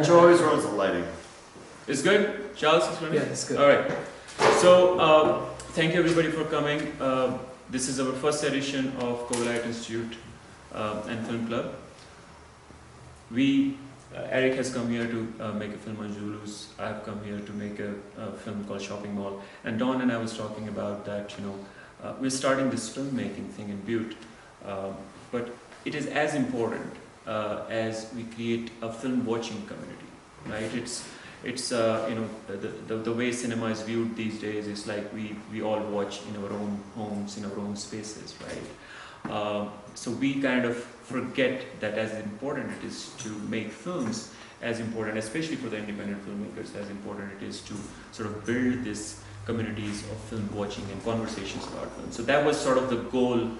Joe always ruins the lighting. It's good? Charles is running? Yeah, it's good. Alright. So, thank you everybody for coming. This is our first edition of Covellite Institute and Film Club. Eric has come here to make a film on Zulus. I've come here to make a film called Shopping Mall. And Don and I was talking about that, we're starting this filmmaking thing in Butte. But it is as important as we create a film watching community, right? It's the way cinema is viewed these days is like we all watch in our own homes, in our own spaces, right? So we kind of forget that as important it is to make films, as important, especially for the independent filmmakers, as important it is to sort of build these communities of film watching and conversations about film. So that was sort of the goal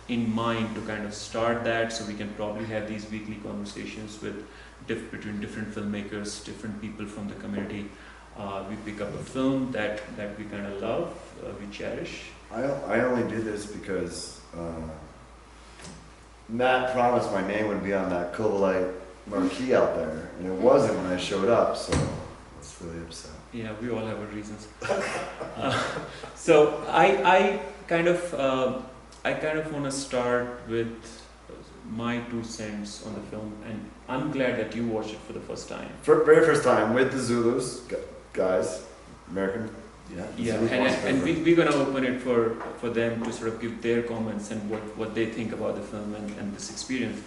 in mind, to kind of start that, so we can probably have these weekly conversations with between different filmmakers, different people from the community. We pick up a film that we kind of love, we cherish. I only did this because Matt promised my name would be on that Covellite marquee out there, and it wasn't when I showed up, so it's really upset. Yeah, we all have our reasons. So I kind of want to start with my 2 cents on the film, and I'm glad that you watched it for the first time. Very first time with the Zulus guys, American. Yeah, and we're going to open it for them to sort of give their comments and what they think about the film and this experience.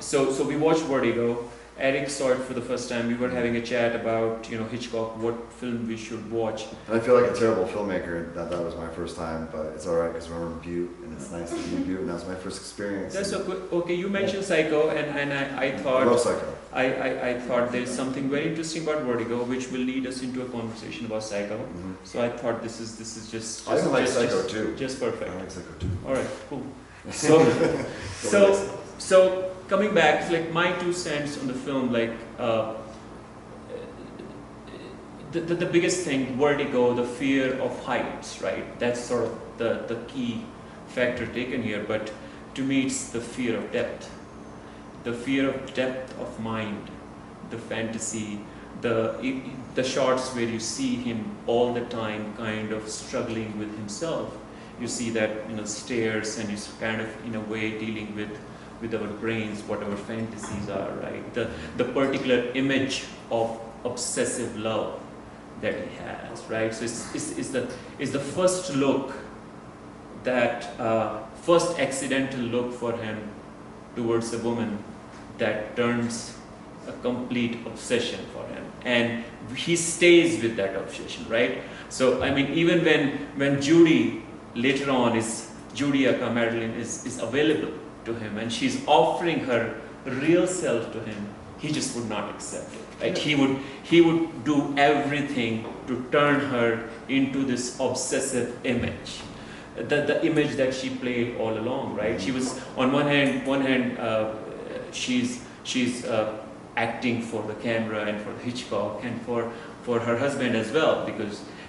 So we watched Vertigo. Eric saw it for the first time. We were having a chat about Hitchcock, what film we should watch. And I feel like a terrible filmmaker that was my first time, but it's alright because we're in Butte and it's nice to be in Butte, and that was my first experience. That's okay. You mentioned Psycho, and I thought. I love Psycho. I thought there's something very interesting about Vertigo, which will lead us into a conversation about Psycho. Mm-hmm. So I thought this is just. I even like Psycho too. Just perfect. I like Psycho too. All right, cool. So coming back, like my 2 cents on the film, like the biggest thing, Vertigo, the fear of heights, right? That's sort of the key factor taken here. But to me, it's the fear of depth. The fear of depth of mind, the fantasy, the shots where you see him all the time kind of struggling with himself. You see that stares, and he's kind of in a way dealing with our brains, what our fantasies are, right? The particular image of obsessive love that he has, right? So it's the first look, that first accidental look for him towards a woman that turns a complete obsession for him, and he stays with that obsession, right? So I mean, even when Judy later on Judy aka Madeline is available to him, and she's offering her real self to him, he just would not accept it, right? He would do everything to turn her into this obsessive image, the image that she played all along, right? She was on one hand she's acting for the camera and for Hitchcock and for her husband as well,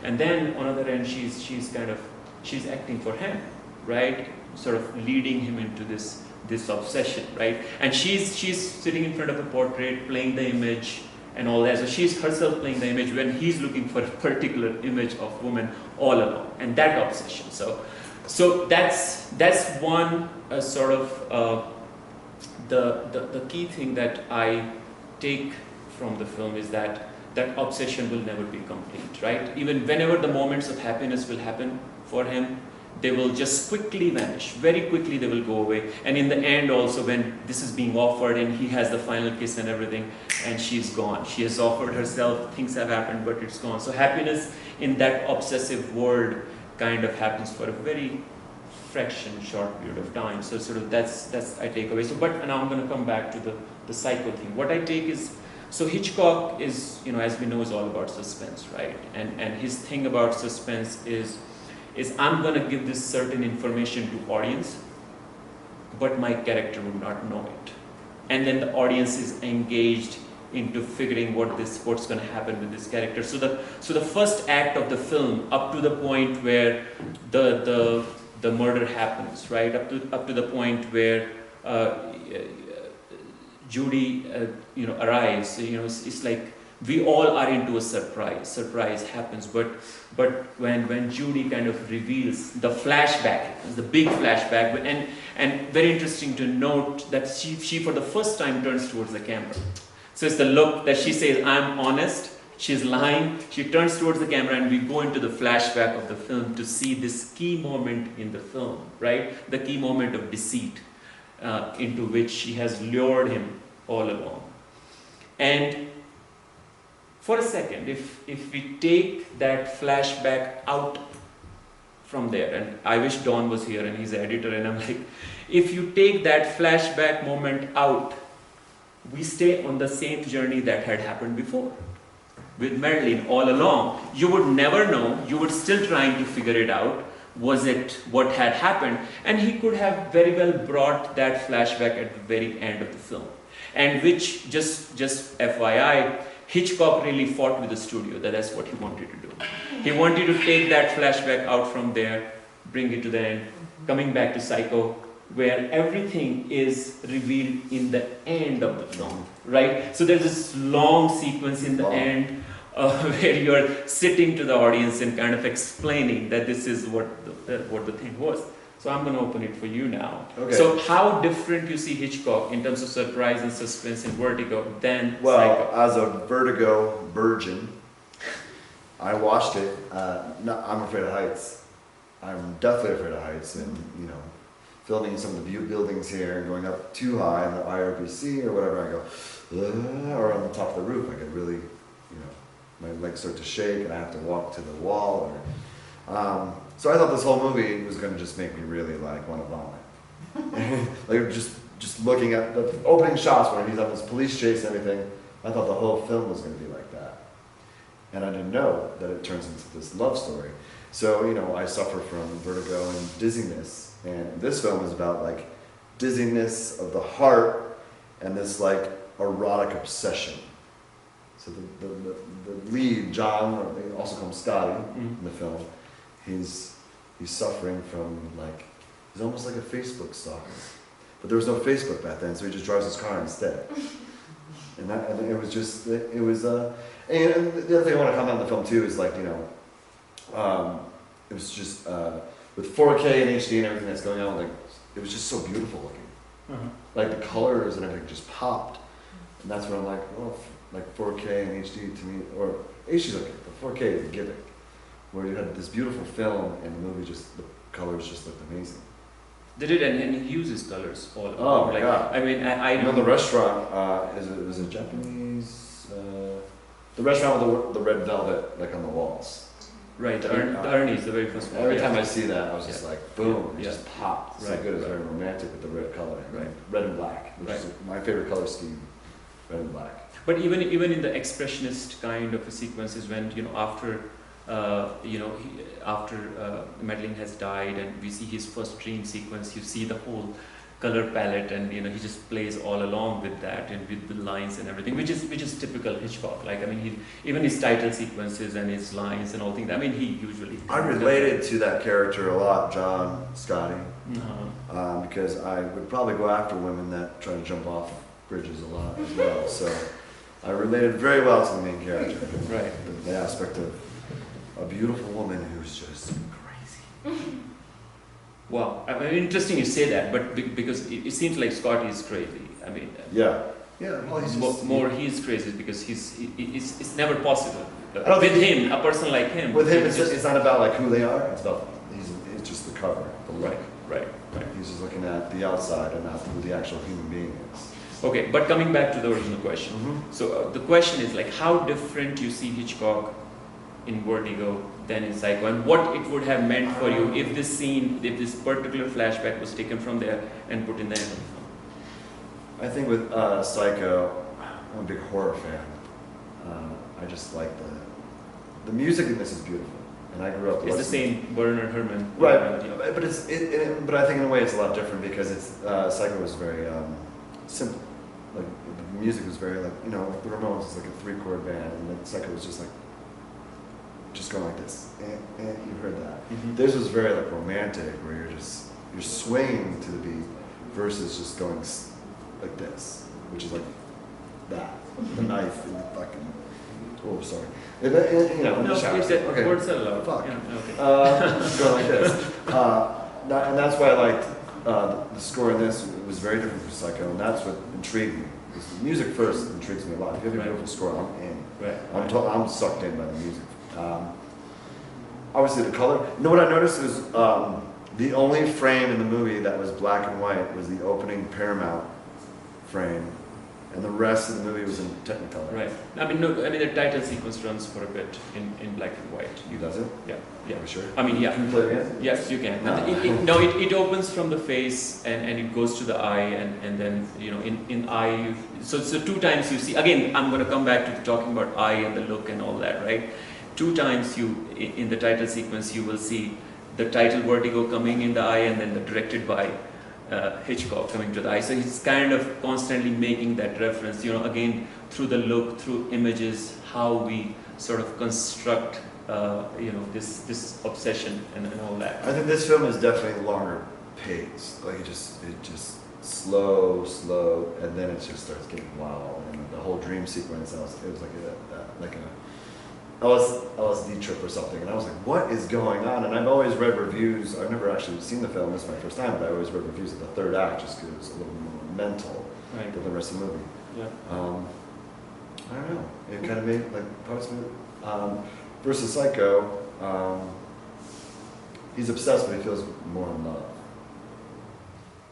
and then on the other hand she's acting for him, right? Sort of leading him into this obsession, right? And she's sitting in front of a portrait, playing the image and all that. So she's herself playing the image when he's looking for a particular image of woman all along, and that obsession. So that's one sort of the key thing that I take from the film is that obsession will never be complete, right? Even whenever the moments of happiness will happen for him, they will just quickly vanish. Very quickly they will go away. And in the end also, when this is being offered and he has the final kiss and everything, and she's gone. She has offered herself, things have happened, but it's gone. So happiness in that obsessive world kind of happens for a very short period of time. So sort of that's I take away. So but now I'm going to come back to the Psycho thing. What I take is, so Hitchcock is, as we know, is all about suspense, right? And his thing about suspense is I'm going to give this certain information to audience, but my character would not know it. And then the audience is engaged into figuring what's going to happen with this character. So the first act of the film, up to the point where the murder happens, right? Up to the point where Judy, arrives, it's like we all are into a surprise. Surprise happens, but when Judy kind of reveals the flashback, the big flashback, and very interesting to note that she for the first time turns towards the camera. So it's the look that she says, "I'm honest." She's lying. She turns towards the camera, and we go into the flashback of the film to see this key moment in the film, right? The key moment of deceit, into which she has lured him all along. And for a second, if we take that flashback out from there, and I wish Don was here and he's the editor, and I'm like, if you take that flashback moment out, we stay on the same journey that had happened before. With Marilyn all along, you would never know, you would still trying to figure it out, was it what had happened? And he could have very well brought that flashback at the very end of the film. And which, just FYI, Hitchcock really fought with the studio that that's what he wanted to do. He wanted to take that flashback out from there, bring it to the end, coming back to Psycho, where everything is revealed in the end of the film, right? So there's this long sequence in the end where you're sitting to the audience and kind of explaining that this is what the thing was. So I'm going to open it for you now. Okay. So how different you see Hitchcock in terms of surprise and suspense in Vertigo than Well, Psycho? as a Vertigo virgin, I watched it. I'm afraid of heights. I'm definitely afraid of heights, and filming some of the buildings here and going up too high in the IRBC or whatever, I go, or on the top of the roof, I get really, my legs start to shake and I have to walk to the wall. So I thought this whole movie was going to just make me really want to vomit. Like just looking at the opening shots where he's on this police chase and everything, I thought the whole film was going to be like that. And I didn't know that it turns into this love story. So, I suffer from vertigo and dizziness. And this film is about dizziness of the heart and this erotic obsession. So the lead, John, or they also call him Scotty in the film, he's suffering from he's almost like a Facebook stalker. But there was no Facebook back then, so he just drives his car instead. And it was just, and the other thing I want to comment on the film too is it was just, with 4K and HD and everything that's going on, it was just so beautiful looking. The colors and everything just popped. And that's when I'm like, oh, 4K and HD to me, or HD's okay, but 4K is a gimmick. Where you had this beautiful film and the movie the colors just looked amazing. They did, and he uses colors all over. Oh my God. I mean, I know the restaurant, was it Japanese? The restaurant with the red velvet, on the walls. Right, the Ernie's, the very first one. Every time I see that, I was just boom, it just popped. It's Right, so good, it's right. very romantic with the red color. Right. Red and black, which is my favorite color scheme, red and black. But even in the expressionist kind of a sequences, when after Madeline has died and we see his first dream sequence, you see the whole color palette, and he just plays all along with that and with the lines and everything, which is typical Hitchcock. Even his title sequences and his lines and all things. I mean, he usually. I related to that character a lot, John Scotty, because I would probably go after women that try to jump off bridges a lot as well. So I related very well to the main character. Right. The aspect of a beautiful woman who's just crazy. Wow, I mean, interesting you say that, but because it seems like Scotty is crazy. I mean, yeah. Well, he's just, he's crazy because it's never possible I don't with think him, a person like him. With him, it's not about who they are. It's about it's just the cover, the look. Right. He's just looking at the outside and not who the actual human being is. Okay, but coming back to the original question. So the question is how different you see Hitchcock in Vertigo than in Psycho, and what it would have meant for you if this particular flashback was taken from there and put in the end of the film. I think with Psycho, I'm a big horror fan. I just like the music in this is beautiful, and I grew up. It's the same Werner Herrmann. Right, but I think in a way it's a lot different because Psycho was very simple. The music was very the Ramones is a 3-chord band, and then Psycho was just going like this, and you heard that. This was very romantic, where you're swinging to the beat versus just going like this. which is like that, the knife and the fucking. Oh, sorry. In No, the shower. it's that Okay. words are allowed. Fuck. Yeah, okay. Go like this. And that's why I liked the score in this. It was very different from Psycho, and that's what intrigued me. The music first intrigues me a lot. If you have a beautiful score, I'm in. Right. I'm sucked in by the music. Obviously, the color. You know what I noticed is the only frame in the movie that was black and white was the opening Paramount frame, and the rest of the movie was in Technicolor. Right. I mean, the title sequence runs for a bit in black and white. Does it? Yeah. Are we sure? I mean, yeah. Can you play it again? Yes, you can. No. It opens from the face and it goes to the eye and then in eye. So two times you see. Again, I'm going to come back to talking about eye and the look and all that, right? Two times in the title sequence you will see the title Vertigo coming in the eye and then the directed by Hitchcock coming to the eye. So he's kind of constantly making that reference. Again through the look, through images, how we sort of construct. This obsession and all that. I think this film is definitely longer paced. Like it just slow, and then it just starts getting wild. And the whole dream sequence, it was like a LSD trip or something. And I was like, what is going on? And I've always read reviews. I've never actually seen the film. This is my first time, but I always read reviews of the third act just because it was a little more mental than the rest of the movie. Yeah. I don't know. It kind of made like parts of it. Versus Psycho, he's obsessed, but he feels more in love.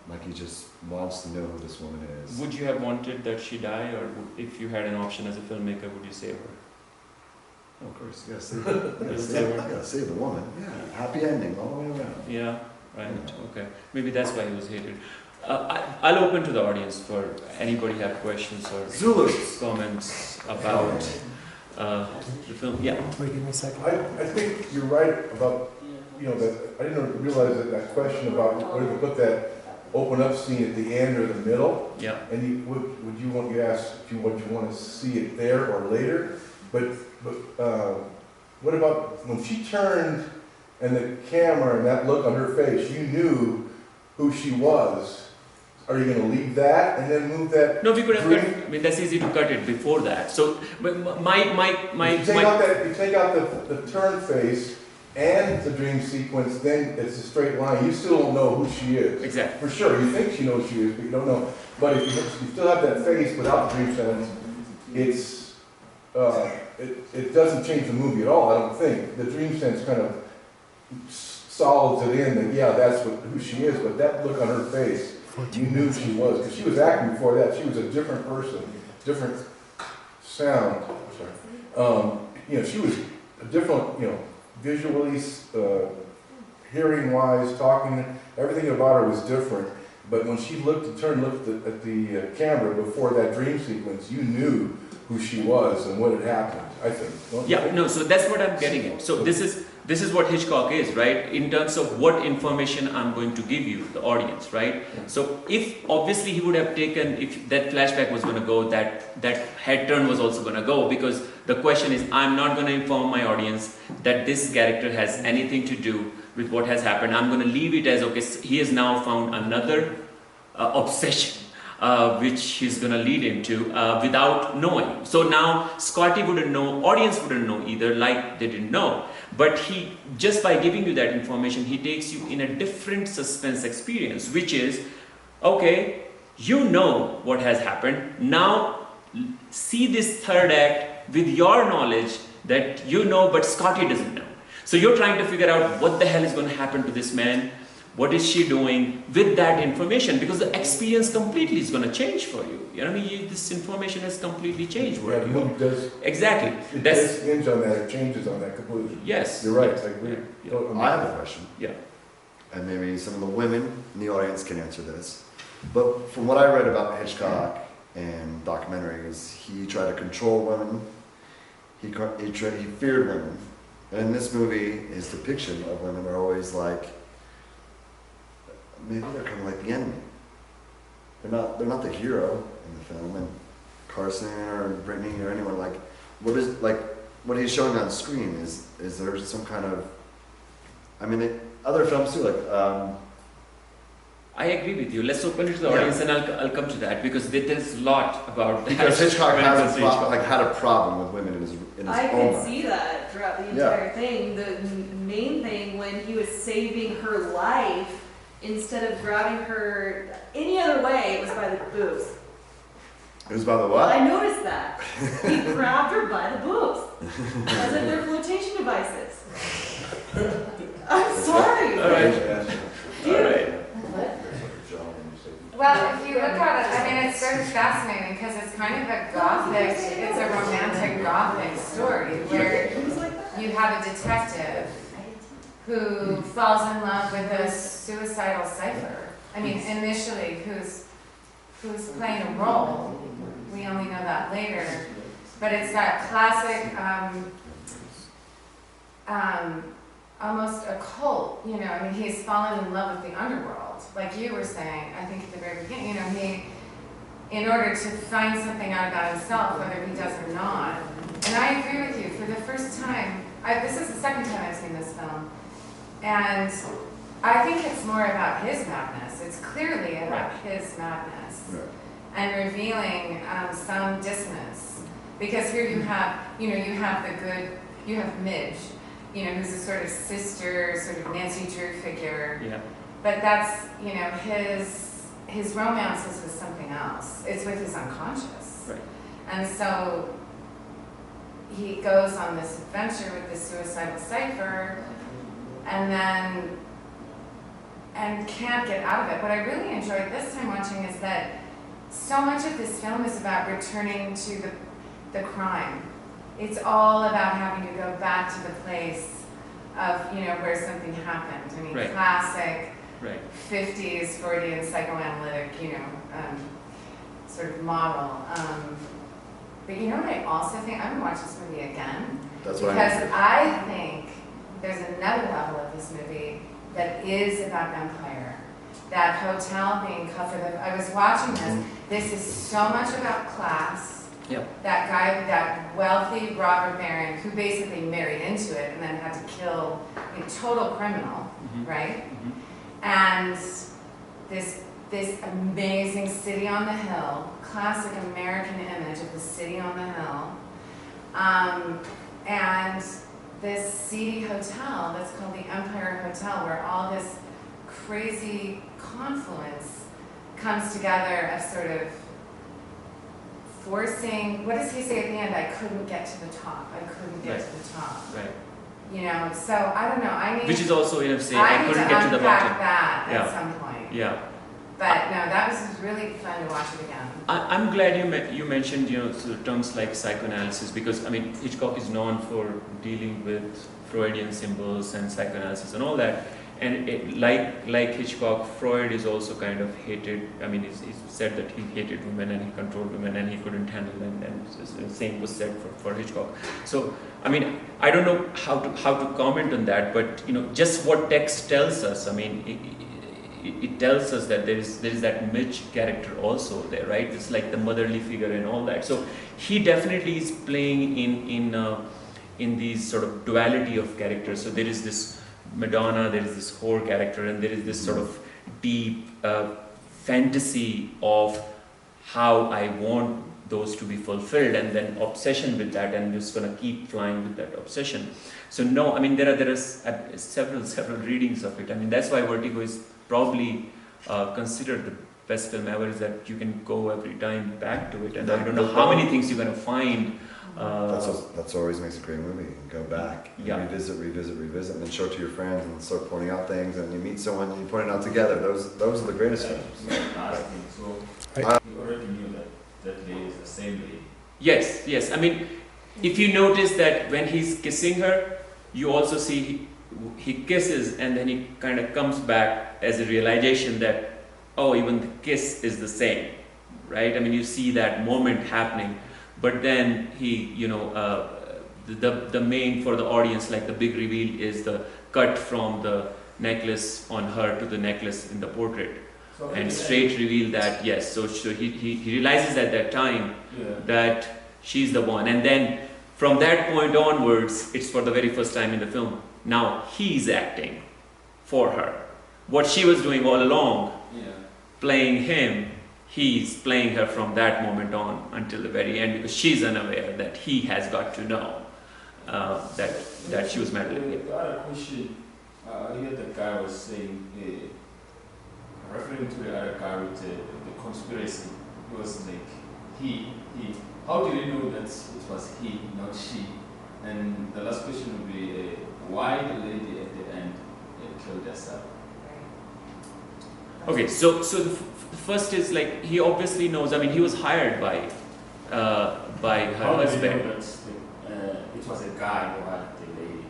Like he just wants to know who this woman is. Would you have wanted that she die, or if you had an option as a filmmaker, would you save her? Oh, of course, yeah, save the woman. Yeah, happy ending all the way around. Yeah, right. Yeah. Okay, maybe that's why he was hated. I'll open to the audience for anybody have questions or Zulus. comments about. The film, yeah. Wait, give me a second. I think you're right about, that I didn't realize that question about whether to put that open up scene at the end or the middle. Yeah. And you asked if you want to see it there or later, but what about when she turned and the camera and that look on her face, you knew who she was. Are you going to leave that and then move that? No, we could have cut. I mean, that's easy to cut it before that. So, but you take out the turn face and the dream sequence, then it's a straight line. You still don't know who she is. Exactly. For sure, you think she knows who she is, but you don't know. But if you still have that face without the dream sense, it doesn't change the movie at all. I don't think the dream sense kind of solids it in that that's who she is. But that look on her face. You knew she was, because she was acting before that. She was a different person, different sound. She was a different, visually, hearing-wise, talking. Everything about her was different. But when she looked at the camera before that dream sequence, you knew who she was and what had happened. I think. Yeah. No. So that's what I'm getting at. So this is what Hitchcock is, right? In terms of what information I'm going to give you, the audience, right? So if obviously he would have taken, if that flashback was going to go, that head turn was also going to go, because the question is, I'm not going to inform my audience that this character has anything to do with what has happened. I'm going to leave it as, okay, he has now found another obsession. Which he's going to lead into without knowing. So now Scotty wouldn't know, audience wouldn't know either, like they didn't know. But he, just by giving you that information, he takes you in a different suspense experience, which is, okay, you know what has happened. Now see this third act with your knowledge that you know, but Scotty doesn't know. So you're trying to figure out what the hell is going to happen to this man. What is she doing with that information? Because the experience completely is going to change for you. You know what I mean? This information has completely changed. Yeah, the movie does. Exactly. It does hinge on that. It changes on that conclusion. Yes. You're right. I agree. Yeah. I have a question. Yeah. And maybe some of the women in the audience can answer this. But from what I read about Hitchcock and documentaries, he tried to control women. He feared women. And in this movie, his depiction of women are always like, maybe they're kind of like the enemy. They're not the hero in the film. And Carson or Brittany or anyone, like what he's showing on screen is there some kind of, I mean, other films too, like I agree with you. Let's open it to the Yeah. audience, and I'll come to that because there's a lot about that. Because Hitchcock when it has comes to Hitchcock. had a problem with women in his I own could life. see that throughout the Yeah. entire thing. The main thing when he was saving her life, instead of grabbing her any other way, it was by the boobs. It was by the Well, what? I noticed that. He grabbed her by the boobs, as if they're flotation devices. I'm sorry. All right. Dude. All right. Well, if you look at it, I mean, it's very fascinating because it's kind of a gothic, it's a romantic gothic story where you have a detective who falls in love with a suicidal cipher. I mean, initially, who's playing a role. We only know that later. But it's that classic, almost a cult, you know. I mean, he's fallen in love with the underworld, like you were saying. I think at the very beginning, you know, he, in order to find something out about himself, whether he does or not. And I agree with you. For the first time, this is the second time I've seen this film, and I think it's more about his madness. It's clearly about his madness, and revealing some dissonance. Because here you have, you know, you have Midge, you know, who's a sort of sister, sort of Nancy Drew figure. Yeah. But that's, you know, his romance is with something else. It's with his unconscious. Right. And so he goes on this adventure with this suicidal cipher, and can't get out of it. What I really enjoyed this time watching is that so much of this film is about returning to the crime. It's all about having to go back to the place of, you know, where something happened. I mean, Right. classic Right. 50s Freudian psychoanalytic, you know, sort of model. But you know what I also think? I'm gonna watch this movie again. That's what Because I I think there's another level of this movie that is about empire. That hotel being covered. I was watching this. This is so much about class. Yep. That guy, that wealthy robber baron who basically married into it and then had to kill a total criminal, right? And this amazing city on the hill, classic American image of the city on the hill, and this seedy hotel that's called the Empire Hotel, where all this crazy confluence comes together of sort of forcing, what does he say at the end? I couldn't get to the top. I couldn't get to the top. Right. You know, so I don't know. I need Which is also in a saying, I I need couldn't to get to the unpack bottom. that Yeah. at some point. Yeah. But no, that was really fun to watch it again. I'm glad you mentioned, you know, sort of terms like psychoanalysis, because I mean Hitchcock is known for dealing with Freudian symbols and psychoanalysis and all that. And like Hitchcock, Freud is also kind of hated. I mean, he's said that he hated women and he controlled women and he couldn't handle them. And the same was said for Hitchcock. So I mean, I don't know how to comment on that, but you know, just what text tells us. I mean, it tells us that there is that Mitch character also there, right? It's like the motherly figure and all that. So he definitely is playing in these sort of duality of characters. So there is this Madonna, there is this whore character, and there is this sort of deep fantasy of how I want those to be fulfilled, and then obsession with that, and just gonna keep flying with that obsession. So no, I mean there are several readings of it. I mean that's why Vertigo is probably considered the best film ever, is that you can go every time back to it, and I don't know how many things you're gonna find. That's what always makes a great movie. You go back, and Yeah. revisit, and then show it to your friends, and start pointing out things, and you meet someone, and you point it out together. Those are the greatest films. Last thing, so you already knew that lady is the same lady. Yes. I mean, if you notice that when he's kissing her, you also see he kisses, and then he kind of comes back as a realization that, oh, even the kiss is the same, right? I mean, you see that moment happening, but then he, you know, the main for the audience, like the big reveal is the cut from the necklace on her to the necklace in the portrait. So And straight reveal that, yes, so he realizes at that time that she's the one. And then from that point onwards, it's for the very first time in the film. Now he's acting for her. What she was doing all along playing him, he's playing her from that moment on until the very end, because she's unaware that he has got to know that she was meddling. The other question, earlier the guy was saying, referring to the other guy with the conspiracy, it was like he. How did he know that it was he, not she? And the last question would be, why the lady at the end killed herself? Okay, so the first is like, he obviously knows. I mean, he was hired by her How did he husband. know that it was a guy who had the lady?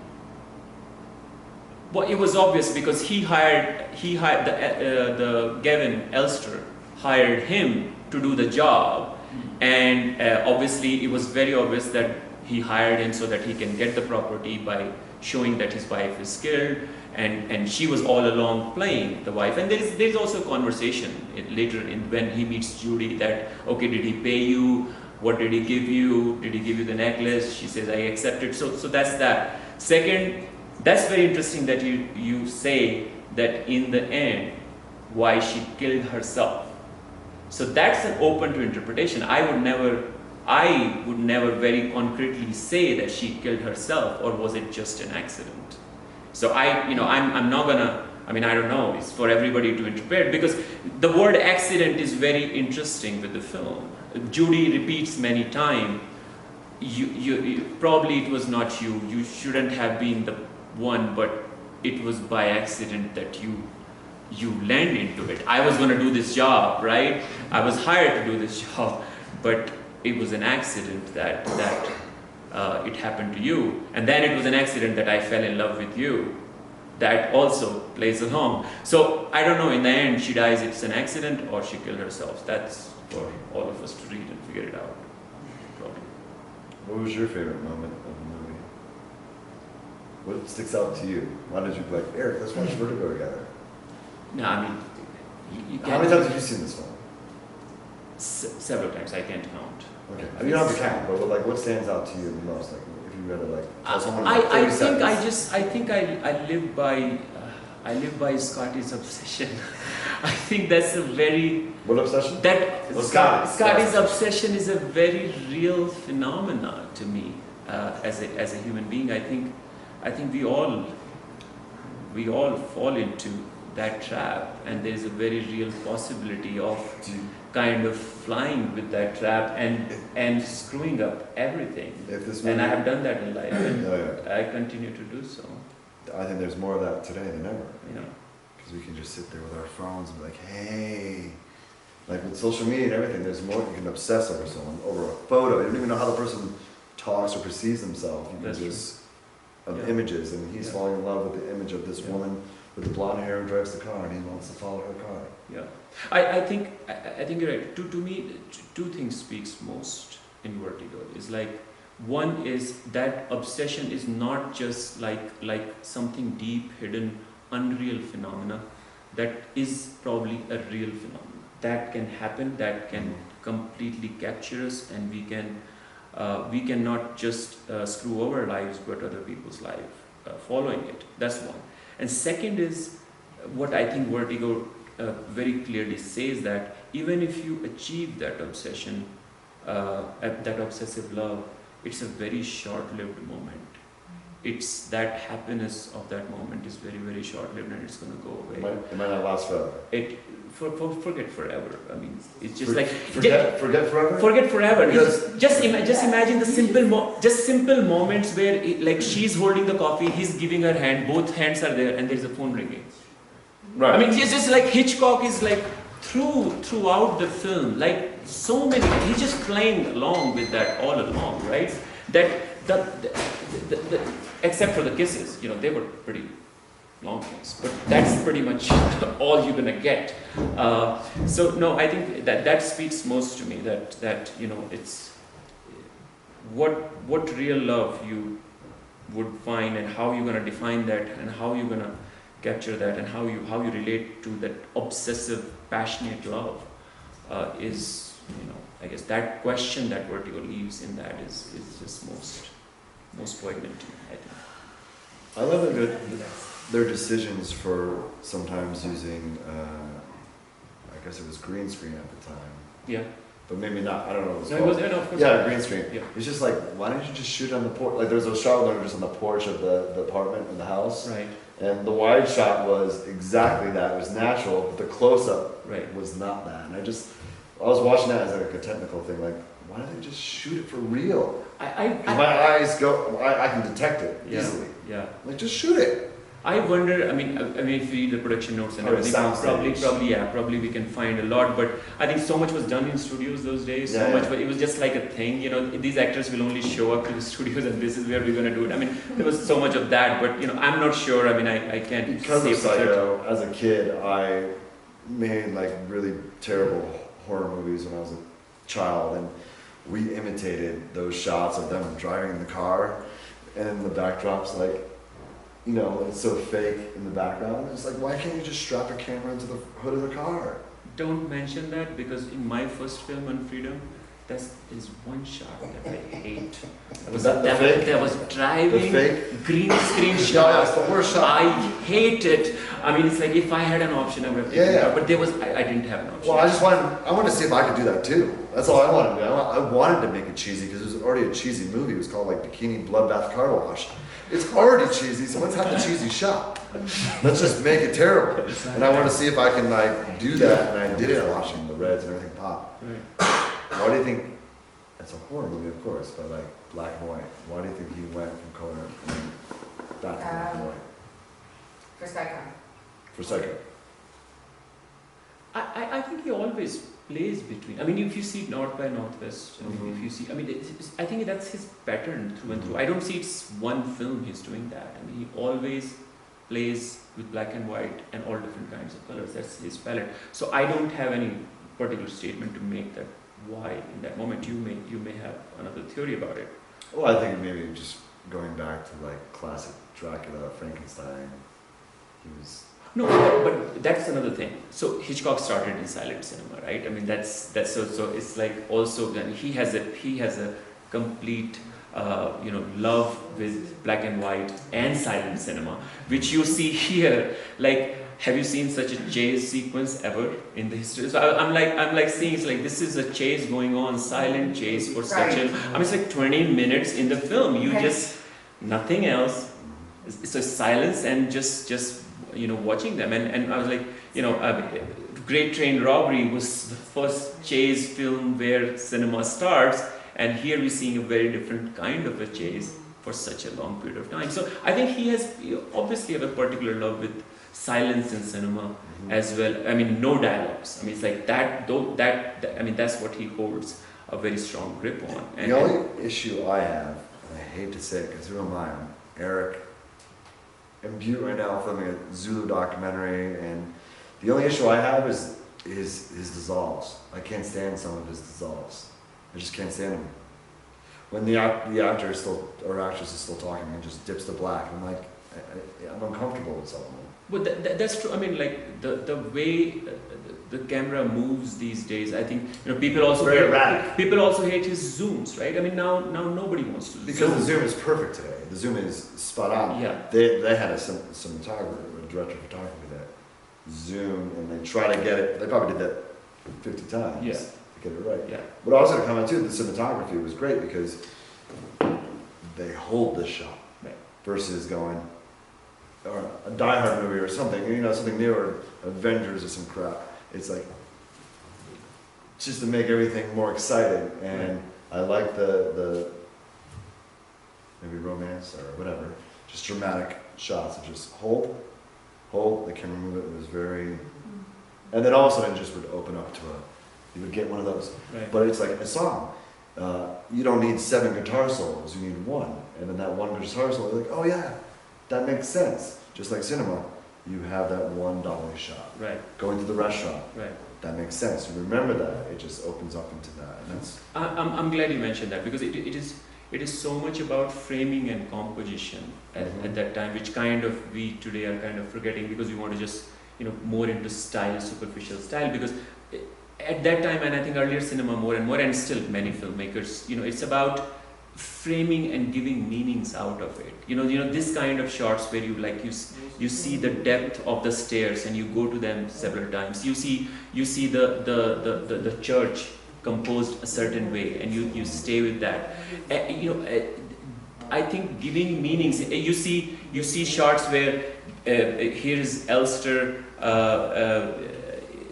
Well, it was obvious because he hired the Gavin Elster hired him to do the job, and obviously it was very obvious that he hired him so that he can get the property by showing that his wife is skilled, and she was all along playing the wife. And there's also a conversation later when he meets Judy that, okay, did he pay you? What did he give you? Did he give you the necklace? She says, I accepted. So that's that. Second, that's very interesting that you say that in the end, why she killed herself. So that's an open to interpretation. I would never very concretely say that she killed herself, or was it just an accident. So I'm not gonna, I don't know, it's for everybody to interpret, because the word accident is very interesting with the film. Judy repeats many times, you probably it was not you, you shouldn't have been the one, but it was by accident that you land into it. I was going to do this job, right? I was hired to do this job, but it was an accident that it happened to you. And then it was an accident that I fell in love with you. That also plays along. So I don't know, in the end, she dies, it's an accident, or she killed herself. That's for all of us to read and figure it out, probably. What was your favorite moment of the movie? What sticks out to you? Why did you be like, Eric, let's watch Vertigo together? No, you can't. How many times have you seen this film? Several times, I can't count. Okay, you don't have to count, but what stands out to you the most? Like, if you were to tell someone in I 30 think I live by Scotty's obsession. I think that's a very What obsession? Scotty's obsession is a very real phenomena to me as a human being. I think we all fall into that trap, and there is a very real possibility of kind of flying with that trap and screwing up everything. And I have done that in life, and I continue to do so. I think there's more of that today than ever. Yeah. Because we can just sit there with our phones and be like, hey. Like with social media and everything, there's more, you can obsess over someone, over a photo. You don't even know how the person talks or perceives themselves. You can That's just, of Yeah. images, and he's Yeah. falling in love with the image of this Yeah. woman with the blonde hair who drives the car, and he wants to follow her car. Yeah, I think you're right. To me, two things speaks most in Vertigo. Is like, one is that obsession is not just like something deep, hidden, unreal phenomena. That is probably a real phenomenon. That can happen. That can completely capture us, and we can not just screw our lives, but other people's life following it. That's one. And second is what I think Vertigo very clearly says, that even if you achieve that obsession, that obsessive love, it's a very short-lived moment. It's that happiness of that moment is very, very short-lived, and it's going to go away. It might not last forever. Forget forever. I mean, it's just Forget forever? Forget forever. Because- Just imagine the simple moments where like she's holding the coffee, he's giving her hand, both hands are there, and there's a phone ringing. Right. I mean, it's just like Hitchcock is like throughout the film, like so many. He's just playing along with that all along, right? That the except for the kisses, they were pretty long ones, but that's pretty much all you're gonna get. So no, I think that speaks most to me. That it's what real love you would find, and how you're gonna define that, and how you're gonna capture that, and how you relate to that obsessive, passionate love is, I guess that question that Vertigo leaves in that is just most poignant to me, I think. I love it that their decisions for sometimes using guess it was green screen at the time, Yeah. but maybe not. I don't know what it was No, it called. was, no, of course. Yeah, green screen. Yeah. It's just like, why don't you just shoot on the porch? Like there's a shot where they're just on the porch of the apartment in the house, Right, and the wide shot was exactly that. It was natural, but the close up right. was not that. And I was watching that as like a technical thing. Like, why don't they just shoot it for real? 'Cause my eyes go, I can detect it Yeah. easily. Yeah. Like, just shoot it. I wonder. I mean, if you read the production notes and Or the everything, sound stage. probably we can find a lot. But I think so much was done in studios those days. Yeah, So much, yeah. but it was just like a thing. You know, these actors will only show up to the studios, and this is where we're gonna do it. I mean, there was so much of that. But you know, I'm not sure. I mean, I can't Because say of for certain. Psycho, as a kid, I made like really terrible horror movies when I was a child, and we imitated those shots of them driving in the car, and the backdrop's like, you know, it's so fake in the background. It's like, why can't you just strap a camera into the hood of the car? Don't mention that because in my first film on Freedom, there's one shot that I hate. Was that the fake? That was The driving fake? green screen Yeah, shot. yeah, it's the worst shot. I hate it. I mean, it's like if I had an option, I would have taken Yeah, it yeah. out. But there was, I didn't have an option. Well, I wanted to see if I could do that too. That's all I wanted to do. I wanted to make it cheesy because it was already a cheesy movie. It was called like Bikini Bloodbath Car Wash. It's already cheesy, so let's have the cheesy shot. Let's just make it terrible. And I want to see if I can like do that, and I did it watching the Reds and everything pop. Right. Why do you think, it's a horror movie of course, but like black and white, why do you think he went from color and back to black and white? For Psycho. For Psycho. I think he always plays between. I mean, if you see North by Northwest, I mean, Mhm. if you see, I mean, I think that's his pattern through and through. I don't see it's one film he's doing that. I mean, he always plays with black and white and all different kinds of colors. That's his palette. So I don't have any particular statement to make that why in that moment. You may have another theory about it. Well, I think maybe just going back to like classic Dracula, Frankenstein, he was. No, but that's another thing. So Hitchcock started in silent cinema, right? I mean, that's so it's like also then he has a complete love with black and white and silent cinema, which you see here. Like, have you seen such a chase sequence ever in the history? So I'm like seeing it's like this is a chase going on, silent chase for such a. I mean, it's like 20 minutes in the film. You Okay. just nothing else. So silence and just watching them, and I was like, Great Train Robbery was the first chase film where cinema starts, and here we're seeing a very different kind of a chase for such a long period of time. So I think he has obviously have a particular love with silence in cinema as well. I mean, no dialogues. I mean, it's like that. I mean, that's what he holds a very strong grip on. And, The only issue I have, and I hate to say it because who am I? I'm Eric. I'm Butte right now filming a Zulu documentary, and the only issue I have is his dissolves. I can't stand some of his dissolves. I just can't stand them. When the actor is still, or actress is still talking and just dips to black, I'm like, I'm uncomfortable with some of them. But that's true. I mean, like the way the camera moves these days, I think people also Very hate, erratic. people also hate his zooms, right? I mean, now nobody wants to Because the zoom. zoom is perfect today. The zoom is spot on. Yeah. They had a cinematographer, a director of photography that zoomed, and they try to get it. They probably did that 50 times Yeah. to get it right. Yeah. But I was going to comment too, the cinematography was great because they hold the shot Right. versus going, or a Die Hard movie or something, something new, or Avengers or some crap. It's like, just to make everything more exciting. And I like the maybe romance or whatever, just dramatic shots of just hold, the camera movement was very, and then all of a sudden it just would open up to you would get one of those. Right. But it's like in a song, you don't need 7 guitar solos, you need 1. And then that one guitar solo, you're like, oh yeah, that makes sense. Just like cinema, you have that one dolly shot. Right. Going to the restaurant, Right. that makes sense. You remember that, it just opens up into that. And that's, I'm glad you mentioned that because it is so much about framing and composition at that time, which kind of we today are kind of forgetting because we want to just more into style, superficial style. Because at that time, and I think earlier cinema more and more, and still many filmmakers, it's about framing and giving meanings out of it. You know this kind of shots where you see the depth of the stairs and you go to them several times. You see the church composed a certain way and you stay with that. I think giving meanings. You see shots where here is Elster.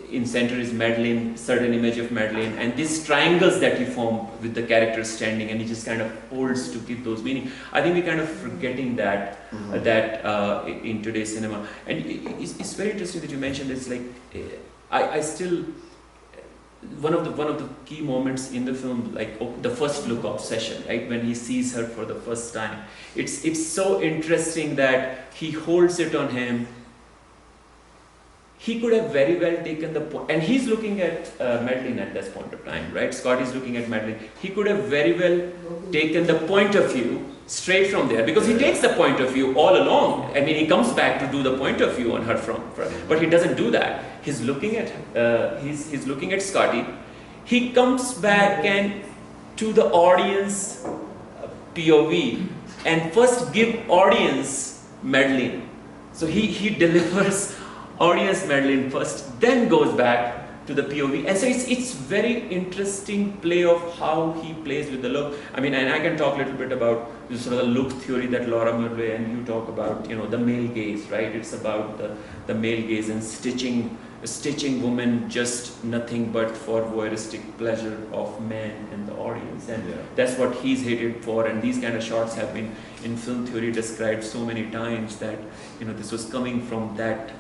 In center is Madeline, certain image of Madeline, and these triangles that you form with the characters standing, and he just kind of holds to give those meaning. I think we're kind of forgetting that in today's cinema, and it's very interesting that you mentioned. It's like I still one of the key moments in the film, like the first look obsession, right, when he sees her for the first time. It's so interesting that he holds it on him. He could have very well taken the point, and he's looking at Madeline at this point of time, right? Scott is looking at Madeline. He could have very well taken the point of view straight from there, because he takes the point of view all along. I mean, he comes back to do the point of view on her from but he doesn't do that. He's looking at he's looking at Scotty. He comes back and to the audience POV and first give audience Madeline. So he delivers audience Madeline first, then goes back to the POV, and so it's very interesting play of how he plays with the look. I mean, and I can talk a little bit about the sort of the look theory that Laura Murray and you talk about, you know, the male gaze, right? It's about the male gaze and stitching women just nothing but for voyeuristic pleasure of men and the audience, and that's what he's hated for. And these kind of shots have been in film theory described so many times that, you know, this was coming from that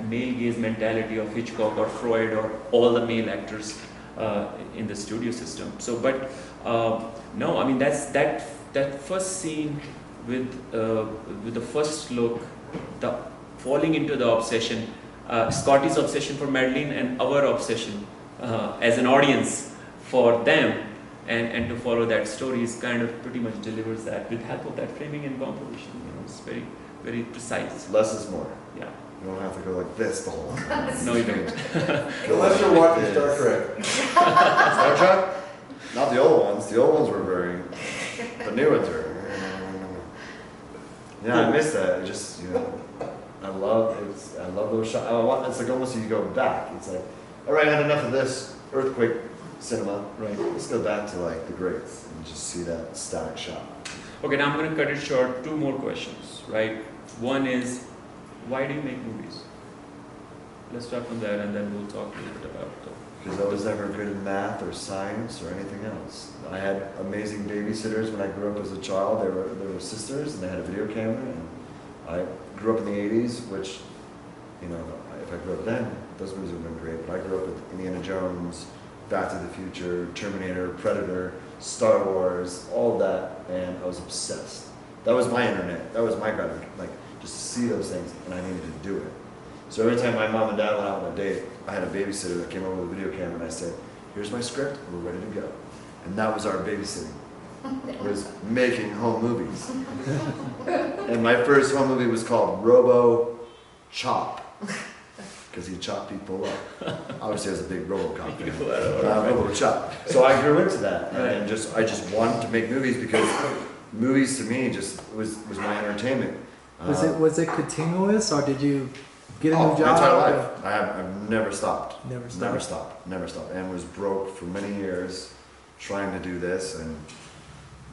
male gaze mentality of Hitchcock or Freud or all the male actors in the studio system. So, but no, I mean that first scene with the first look, the falling into the obsession, Scotty's obsession for Madeline and our obsession as an audience for them, and to follow that story is kind of pretty much delivers that with help of that framing and composition. You know, it's very, very precise. Less is more. Yeah. You don't have to go like this the whole time. No, you don't. Unless you're watching Star Trek. Star Trek? Not the old ones. The old ones were very. The new ones are. Yeah, I miss that. It just, you know, I love those shots. It's like almost you go back. It's like, all right, I had enough of this earthquake cinema. Right. Let's go back to like the greats and just see that static shot. Okay, now I'm going to cut it short. 2 more questions, right? One is, why do you make movies? Let's start from there, and then we'll talk a little bit about it. Because I was never good in math or science or anything else. I had amazing babysitters when I grew up as a child. They were sisters, and they had a video camera. And I grew up in the 80s, which, you know, if I grew up then, those movies would have been great. But I grew up with Indiana Jones, Back to the Future, Terminator, Predator, Star Wars, all that, and I was obsessed. That was my internet. That was my gratification. Like, just to see those things, and I needed to do it. So every time my mom and dad went out on a date, I had a babysitter that came over with a video camera, and I said, "Here's my script, we're ready to go." And that was our babysitting. Was making home movies. And my first home movie was called Robo Chop, because he chopped people up. Obviously, there's a big RoboCop fan. Robo Chop. So I grew into that, and I just wanted to make movies because movies to me just was my entertainment. Was it continuous, or did you get a new job? My entire life. I've never stopped. Never stopped. Never stopped. And was broke for many years trying to do this. And,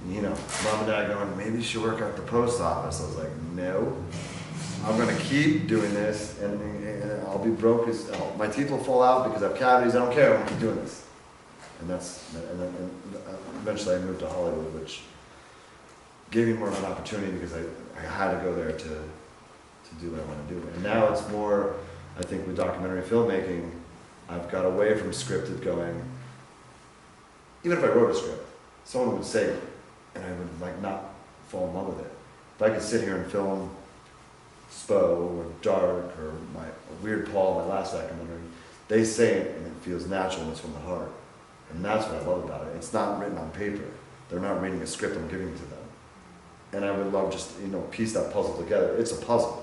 you know, mom and dad going, maybe you should work at the post office. I was like, no. I'm going to keep doing this, and I'll be broke. My teeth will fall out because I have cavities. I don't care. I'm going to keep doing this. And then eventually I moved to Hollywood, which gave me more of an opportunity because I had to go there to do what I want to do. And now it's more, I think, with documentary filmmaking, I've got away from scripted going. Even if I wrote a script, someone would say it, and I would like not fall in love with it. If I could sit here and film Spo or Dark or my Weird Paul, my last documentary, they say it and it feels natural and it's from the heart. And that's what I love about it. It's not written on paper. They're not reading a script I'm giving to them. And I would love just, you know, piece that puzzle together. It's a puzzle.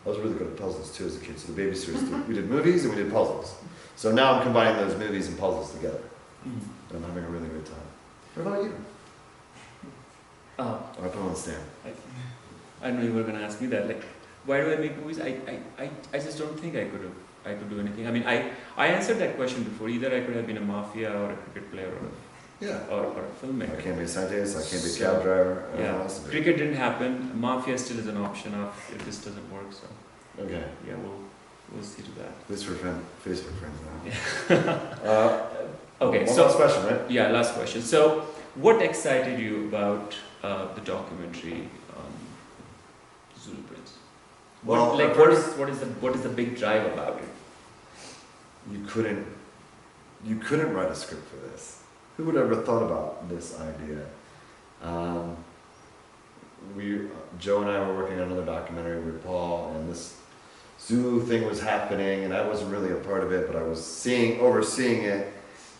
I was really good at puzzles too as a kid. So the babysitters, we did movies and we did puzzles. So now I'm combining those movies and puzzles together. And I'm having a really good time. What about you? put on the stand. I know you were gonna ask me that. Like, why do I make movies? I just don't think I could do anything. I mean, I answered that question before. Either I could have been a mafia or a cricket player Yeah. or a filmmaker. I can't be a scientist, I can't be a cab driver. I don't know Yeah, what else to do. cricket didn't happen. Mafia still is an option if this doesn't work. So Okay, yeah, we'll see to that. at least we're Facebook friends now. Okay, One so last question, right? yeah, last question. So, what excited you about the documentary Zulu Prince? Well, What is the big drive about it? You couldn't write a script for this. Who would have ever thought about this idea? Joe and I were working on another documentary with Paul, and this Zulu thing was happening, and I wasn't really a part of it, but I was overseeing it,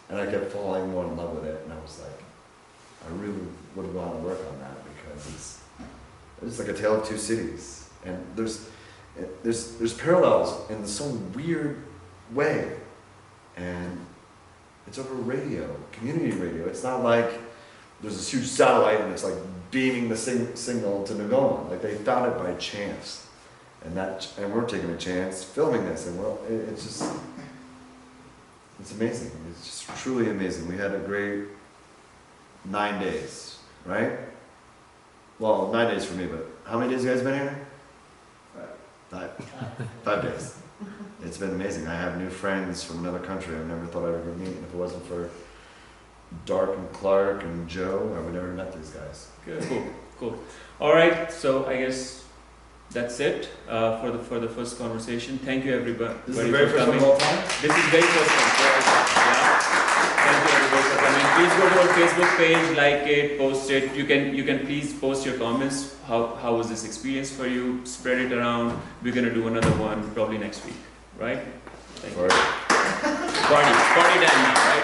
and I kept falling more in love with it, and I was like, I really would want to work on that because it's like a tale of two cities, and there's parallels in some weird way, and it's over radio, community radio. It's not like there's this huge satellite and it's like beaming the signal to Nagoma. Like they found it by chance, and we're taking a chance filming this, and it's amazing. It's just truly amazing. We had a great 9 days, right? Well, 9 days for me, but how many days you guys been here? 5 days. It's been amazing. I have new friends from another country I've never thought I'd ever meet. If it wasn't for Dark and Clark and Joe, I would never have met these guys. Good. Cool. All right. So I guess that's it for the first conversation. Thank you, everybody. This is the very first one of all time? This is very first one. Yeah. Thank you, everybody, for coming. Please go to our Facebook page, like it, post it. You can please post your comments. How was this experience for you? Spread it around. We're gonna do another one probably next week, right? Thank you. Party time now, right?